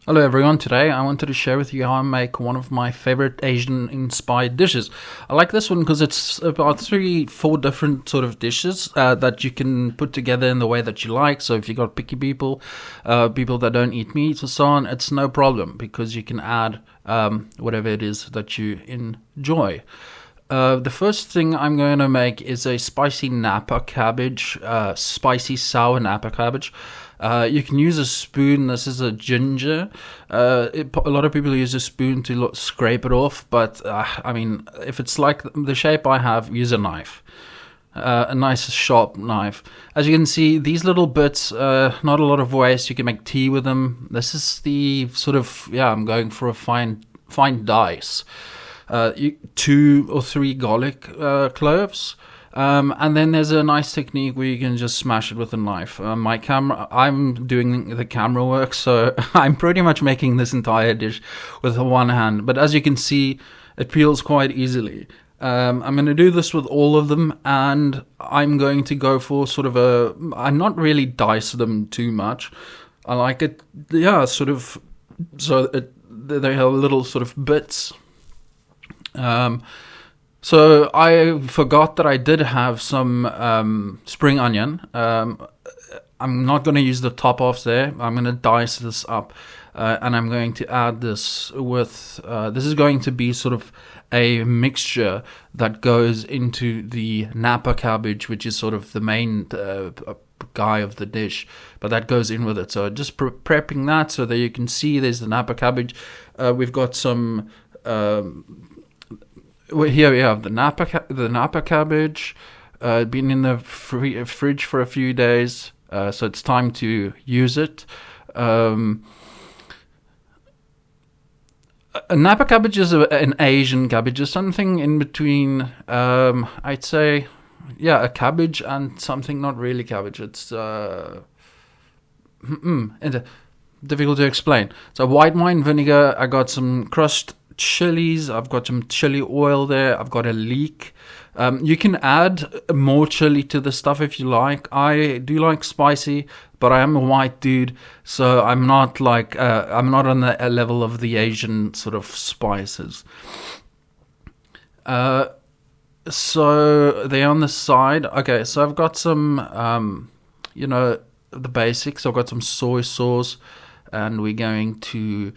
Hello everyone, today I wanted to share with you how I make one of my favorite Asian inspired dishes. I like this one because it's about 3-4 different sort of dishes that you can put together in the way that you like. So if you got picky people, people that don't eat meat or so on, it's no problem because you can add whatever it is that you enjoy. The first thing I'm going to make is a spicy Napa cabbage, spicy sour Napa cabbage. You can use a spoon. This is a ginger. A lot of people use a spoon to scrape it off, but I mean, if it's like the shape I have, use a knife. A nice sharp knife. As you can see, these little bits, not a lot of waste. You can make tea with them. This is the sort of, I'm going for a fine dice. 2 or 3 garlic cloves. And then there's a nice technique where you can just smash it with a knife. I'm doing the camera work, so I'm pretty much making this entire dish with one hand. But as you can see, it peels quite easily. I'm going to do this with all of them, and I'm going to go for sort of I'm not really dice them too much. I like it, sort of, so they have little sort of bits. So I forgot that I did have some spring onion. I'm not going to use the top off there. I'm going to dice this up, and I'm going to add this with. This is going to be sort of a mixture that goes into the Napa cabbage, which is sort of the main guy of the dish, but that goes in with it. So just prepping that so that you can see there's the Napa cabbage. We've got some. Here we have the Napa cabbage, been in the fridge for a few days, so it's time to use it. A Napa cabbage is an Asian cabbage, is something in between. I'd say, a cabbage and something not really cabbage. It's difficult to explain. So white wine vinegar. I got some crushed chilies. I've got some chili oil there. I've got a leek. You can add more chili to the stuff if you like. I do like spicy, but I am a white dude, so I'm not I'm not on the level of the Asian sort of spices. So they're on the side. Okay, so I've got some, the basics. I've got some soy sauce, and we're going to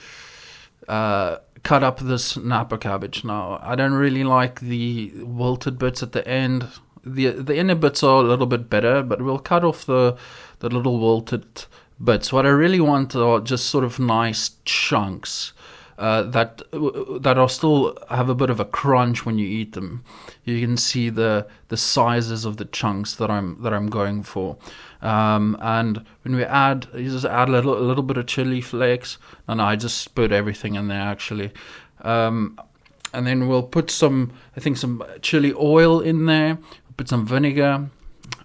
cut up this Napa cabbage. Now, I don't really like the wilted bits at the end. The inner bits are a little bit better, but we'll cut off the little wilted bits. What I really want are just sort of nice chunks that are still have a bit of a crunch when you eat them. You can see the sizes of the chunks that I'm going for. And when you just add a little bit of chili flakes. No, I just put everything in there actually. And then we'll put some chili oil in there. Put some vinegar.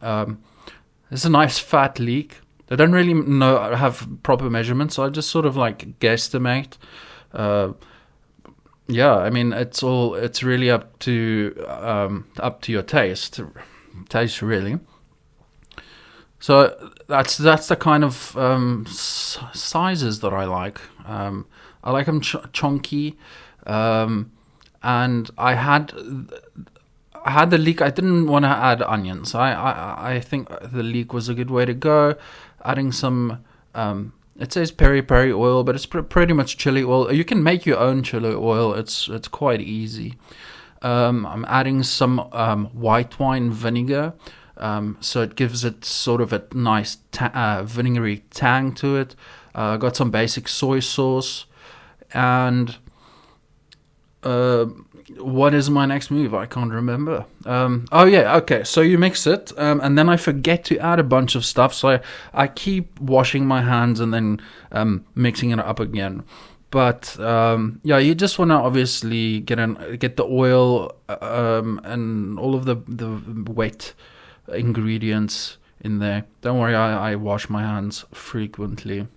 There's a nice fat leek. I don't really have proper measurements, so I just sort of like guesstimate. I mean, it's really up to your taste really. So that's the kind of sizes that I like. I like them chunky, and I had the leek. I didn't want to add onions. I think the leek was a good way to go. Adding some. It says peri oil, but it's pretty much chili oil. You can make your own chili oil. It's quite easy. I'm adding some white wine vinegar. So it gives it sort of a nice vinegary tang to it. Got some basic soy sauce, and what is my next move? I can't remember. Okay. So you mix it, and then I forget to add a bunch of stuff. So I keep washing my hands and then mixing it up again. But you just want to obviously get the oil and all of the wet ingredients in there. Don't worry, I wash my hands frequently.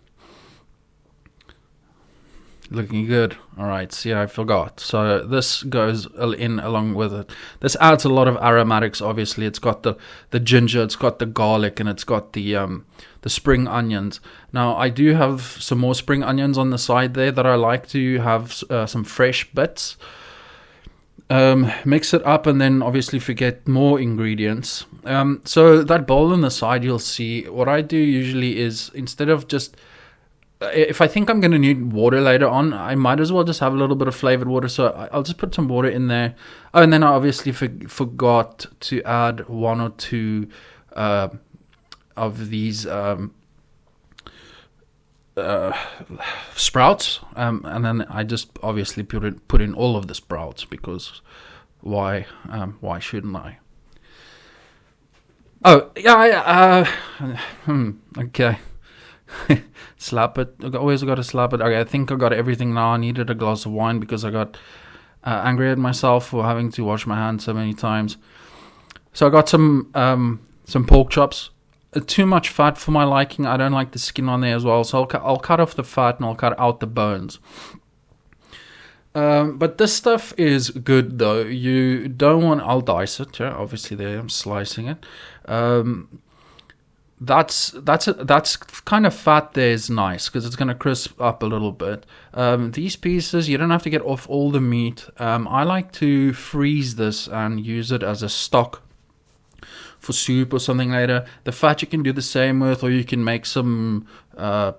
Looking good. All right. See, I forgot. So this goes in along with it. This adds a lot of aromatics. Obviously, it's got the ginger, it's got the garlic, and it's got the spring onions. Now, I do have some more spring onions on the side there that I like to have some fresh bits. Mix it up, and then obviously forget more ingredients. So that bowl on the side, you'll see what I do usually is, instead of just, if I think I'm going to need water later on, I might as well just have a little bit of flavored water. So I'll just put some water in there. Oh, and then I obviously forgot to add 1 or 2 of these sprouts, and then I just obviously put in all of the sprouts, because why shouldn't I? Oh yeah, okay. Slap it. I always got to slap it. Okay, I think I got everything now. I needed a glass of wine because I got angry at myself for having to wash my hands so many times. So I got some pork chops. Too much fat for my liking. I don't like the skin on there as well. So I'll cut off the fat and I'll cut out the bones. But this stuff is good though. You don't want. I'll dice it. Yeah, obviously there I'm slicing it. That's kind of fat there is nice because it's going to crisp up a little bit. These pieces, you don't have to get off all the meat. I like to freeze this and use it as a stock for soup or something later. The fat you can do the same with, or you can make some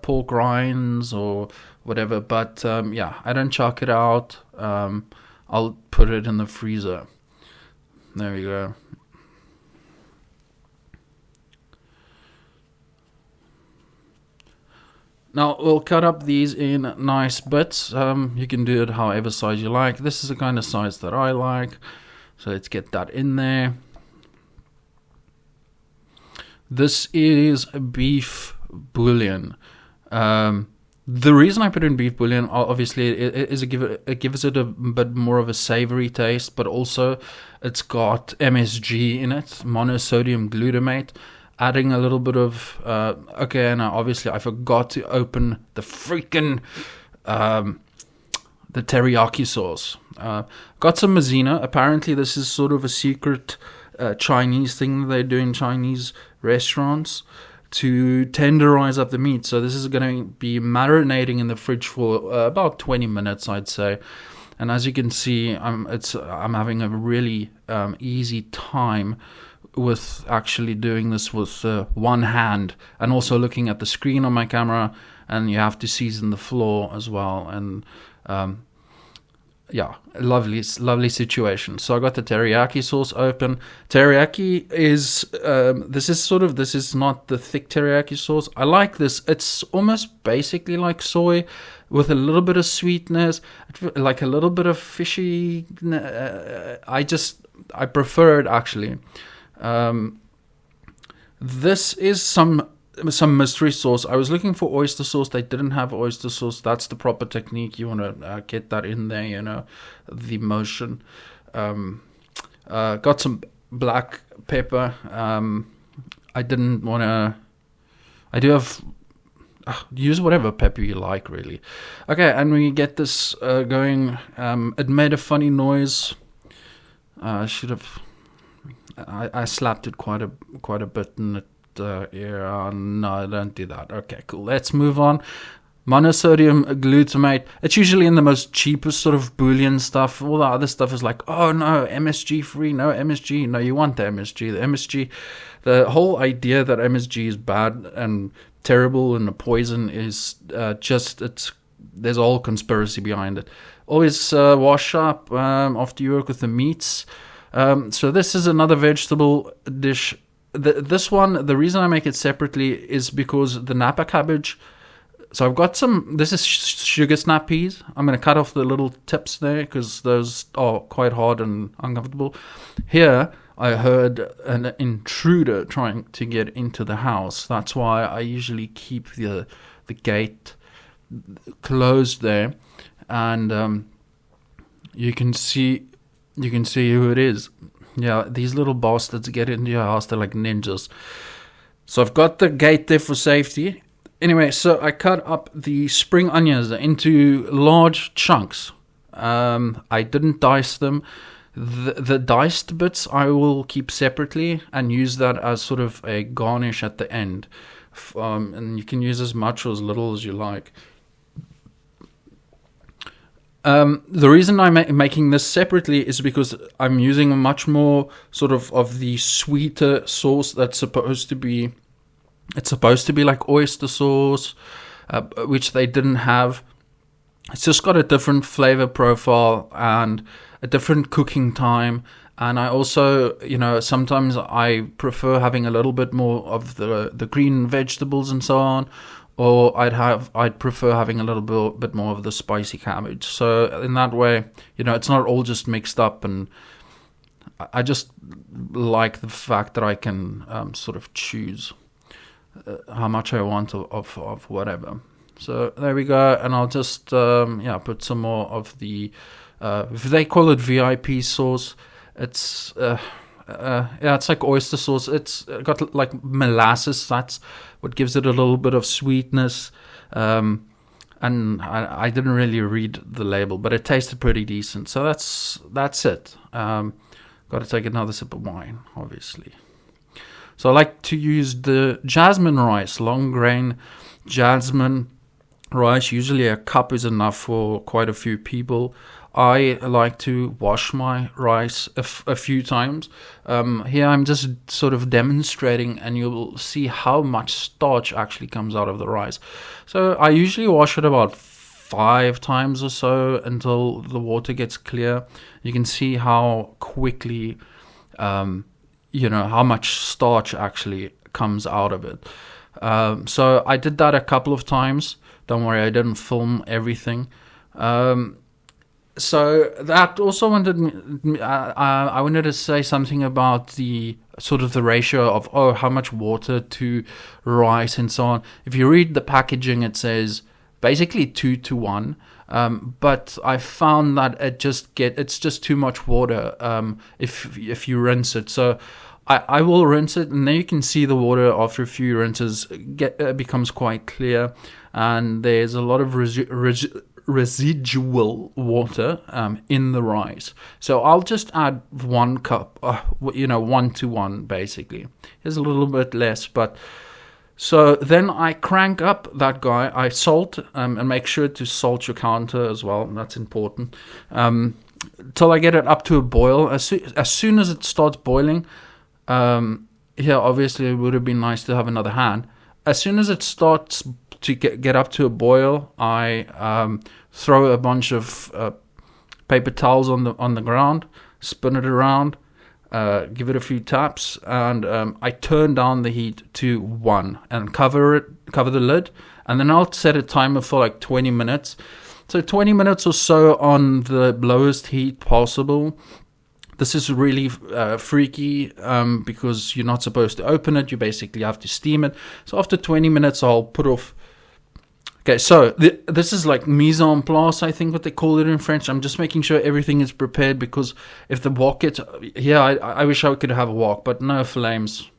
pork rinds or whatever. But yeah, I don't chuck it out. I'll put it in the freezer. There we go. Now we'll cut up these in nice bits. You can do it however size you like. This is the kind of size that I like. So let's get that in there. This is beef bouillon. The reason I put in beef bouillon, obviously, is it gives it a bit more of a savory taste, but also it's got MSG in it, monosodium glutamate, adding a little bit of okay. And obviously I forgot to open the freaking the teriyaki sauce. Got some maizena. Apparently this is sort of a secret Chinese thing they do in Chinese restaurants to tenderize up the meat. So this is going to be marinating in the fridge for about 20 minutes, I'd say. And as you can see, I'm having a really easy time with actually doing this with one hand, and also looking at the screen on my camera, and you have to season the floor as well. And yeah, lovely situation. So I got the teriyaki sauce open. Teriyaki is this is not the thick teriyaki sauce. I like this. It's almost basically like soy with a little bit of sweetness, like a little bit of fishy. I prefer it actually. This is some mystery sauce. I was looking for oyster sauce. They didn't have oyster sauce. That's the proper technique. You want to get that in there, you know, the motion. Got some black pepper. I didn't want to. I do have. Use whatever pepper you like, really. Okay, and we get this going. It made a funny noise. I should have. I slapped it quite a bit, and it. Yeah, no, don't do that. Okay, cool. Let's move on. Monosodium glutamate. It's usually in the most cheapest sort of bouillon stuff. All the other stuff is like, oh no, MSG free. No MSG. No, you want the MSG. The MSG. The whole idea that MSG is bad and terrible and a poison is there's a whole conspiracy behind it. Always wash up after you work with the meats. So this is another vegetable dish. This one, the reason I make it separately is because the Napa cabbage. So I've got this is sugar snap peas. I'm going to cut off the little tips there because those are quite hard and uncomfortable. Here, I heard an intruder trying to get into the house. That's why I usually keep the gate closed there. And you can see who it is. Yeah, these little bastards get into your house. They're like ninjas. So I've got the gate there for safety. Anyway, so I cut up the spring onions into large chunks. I didn't dice them. The diced bits I will keep separately and use that as sort of a garnish at the end. And you can use as much or as little as you like. The reason I'm making this separately is because I'm using much more sort of the sweeter sauce that's supposed to be. It's supposed to be like oyster sauce, which they didn't have. It's just got a different flavor profile and a different cooking time. And I also, sometimes I prefer having a little bit more of the green vegetables and so on. Or I'd prefer having a little bit more of the spicy cabbage. So in that way, it's not all just mixed up. And I just like the fact that I can sort of choose how much I want of whatever. So there we go, and I'll just put some more of the if they call it VIP sauce. It's it's like oyster sauce. It's got like molasses. That's what gives it a little bit of sweetness. And I didn't really read the label, but it tasted pretty decent. So that's it. Got to take another sip of wine, obviously. So I like to use the jasmine rice, long grain jasmine rice. Usually a cup is enough for quite a few people. I like to wash my rice a few times. Here I'm just sort of demonstrating, and you'll see how much starch actually comes out of the rice. So I usually wash it about 5 times or so until the water gets clear. You can see how quickly how much starch actually comes out of it. So I did that a couple of times. Don't worry, I didn't film everything. So that also I wanted to say something about the sort of the ratio of how much water to rice and so on. If you read the packaging, it says basically 2 to 1. But I found that it's just too much water if you rinse it. So I will rinse it, and then you can see the water after a few rinses becomes quite clear, and there's a lot of residual water in the rice. So I'll just add 1 cup, 1 to 1 basically. There's a little bit less, but. So then I crank up that guy. I salt and make sure to salt your counter as well. That's important. Till I get it up to a boil. As soon as it starts boiling, obviously it would have been nice to have another hand. As soon as it starts to get up to a boil, I throw a bunch of paper towels on the ground, spin it around. Give it a few taps, and I turn down the heat to 1 and cover the lid, and then I'll set a timer for like 20 minutes. So 20 minutes or so on the lowest heat possible. This is really freaky because you're not supposed to open it. You basically have to steam it. So after 20 minutes, I'll put off. Okay, so this is like mise en place, I think what they call it in French. I'm just making sure everything is prepared, because if the wok gets... I wish I could have a wok, but no flames.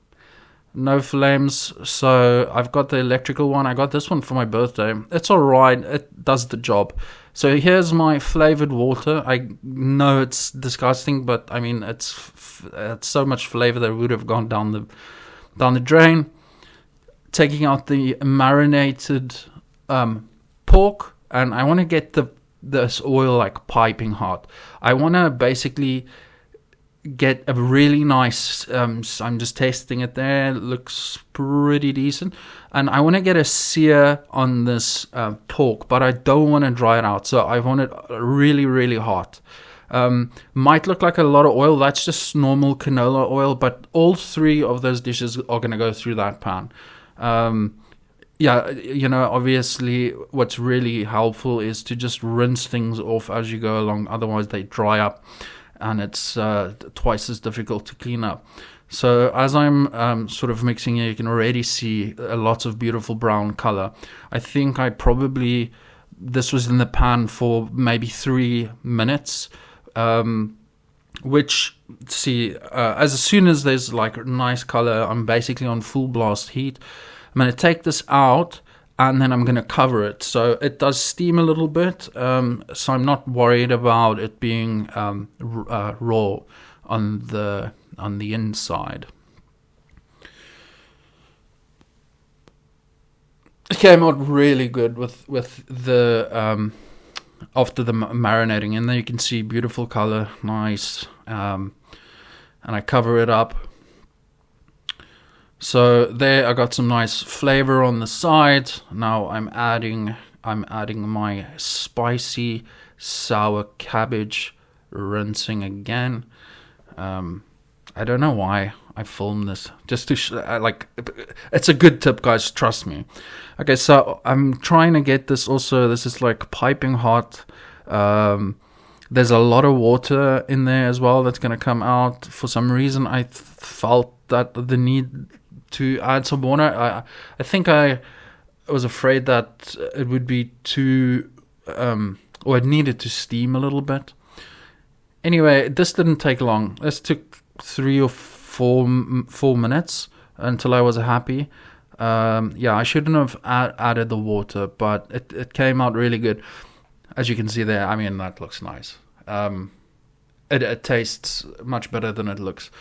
No flames, so I've got the electrical one. I got this one for my birthday. It's alright, it does the job. So here's my flavored water. I know it's disgusting, but I mean, it's so much flavor that it would have gone down the drain. Taking out the marinated... pork, and I want to get this oil like piping hot. I want to basically get a really nice I'm just testing it there. It looks pretty decent, and I want to get a sear on this pork, but I don't want to dry it out, so I want it really, really hot. Might look like a lot of oil. That's just normal canola oil, but all 3 of those dishes are going to go through that pan. Obviously what's really helpful is to just rinse things off as you go along. Otherwise they dry up, and it's twice as difficult to clean up. So as I'm sort of mixing here, you can already see lots of beautiful brown color. I think this was in the pan for maybe 3 minutes, which, as soon as there's like nice color, I'm basically on full blast heat. I'm going to take this out, and then I'm going to cover it. So it does steam a little bit, so I'm not worried about it being raw on the inside. It came out really good with the after the marinating, and there you can see beautiful color, nice, and I cover it up. So there I got some nice flavor on the side. Now I'm adding my spicy sour cabbage, rinsing again. I don't know why I filmed this, just to it's a good tip, guys, trust me. Okay, so I'm trying to get this also. This is like piping hot. There's a lot of water in there as well that's going to come out. For some reason I felt that the need to add some water. I think I was afraid that it would be too or it needed to steam a little bit. Anyway, this didn't take long. This took 3 or 4 minutes until I was happy. I shouldn't have added the water, but it came out really good. As you can see there, I mean, that looks nice. It tastes much better than it looks.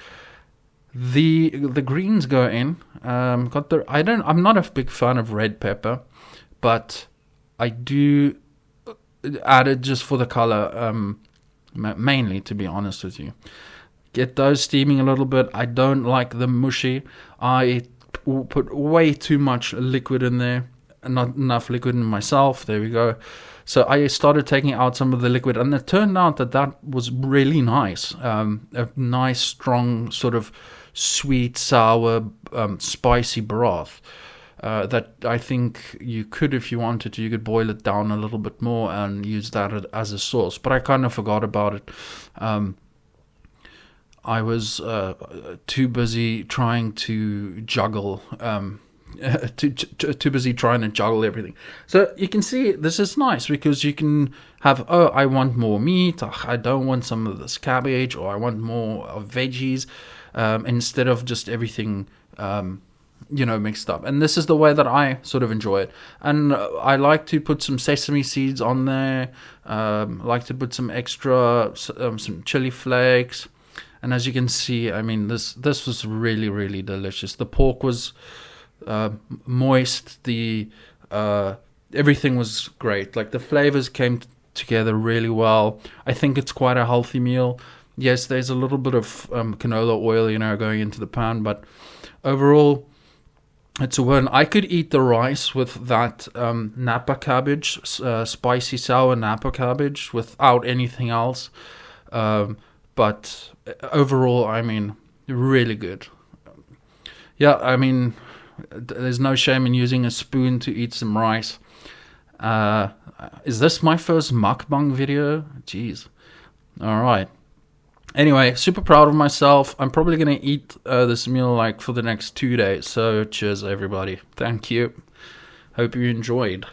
The greens go in. I'm not a big fan of red pepper, but I do add it just for the color, mainly, to be honest with you. Get those steaming a little bit. I don't like them mushy. I put way too much liquid in there, not enough liquid in myself. There we go. So I started taking out some of the liquid, and it turned out that was really nice. A nice, strong, sort of sweet, sour, spicy broth. That I think you could, if you wanted to, you could boil it down a little bit more and use that as a sauce. But I kind of forgot about it. I was too busy trying to juggle, too busy trying to juggle everything. So you can see this is nice because you can have, I want more meat, I don't want some of this cabbage, or I want more of veggies, instead of just everything mixed up. And this is the way that I sort of enjoy it. And I like to put some sesame seeds on there, like to put some extra, some chili flakes. And as you can see, I mean, this was really, really delicious. The pork was moist. The everything was great. Like, the flavors came together really well. I think it's quite a healthy meal. Yes, there's a little bit of canola oil, going into the pan, but overall, it's a win. I could eat the rice with that Napa cabbage, spicy sour Napa cabbage, without anything else. But overall, I mean, really good. Yeah, I mean, there's no shame in using a spoon to eat some rice. Is this my first mukbang video? Jeez. All right. Anyway, super proud of myself. I'm probably going to eat this meal for the next 2 days. So cheers, everybody. Thank you. Hope you enjoyed.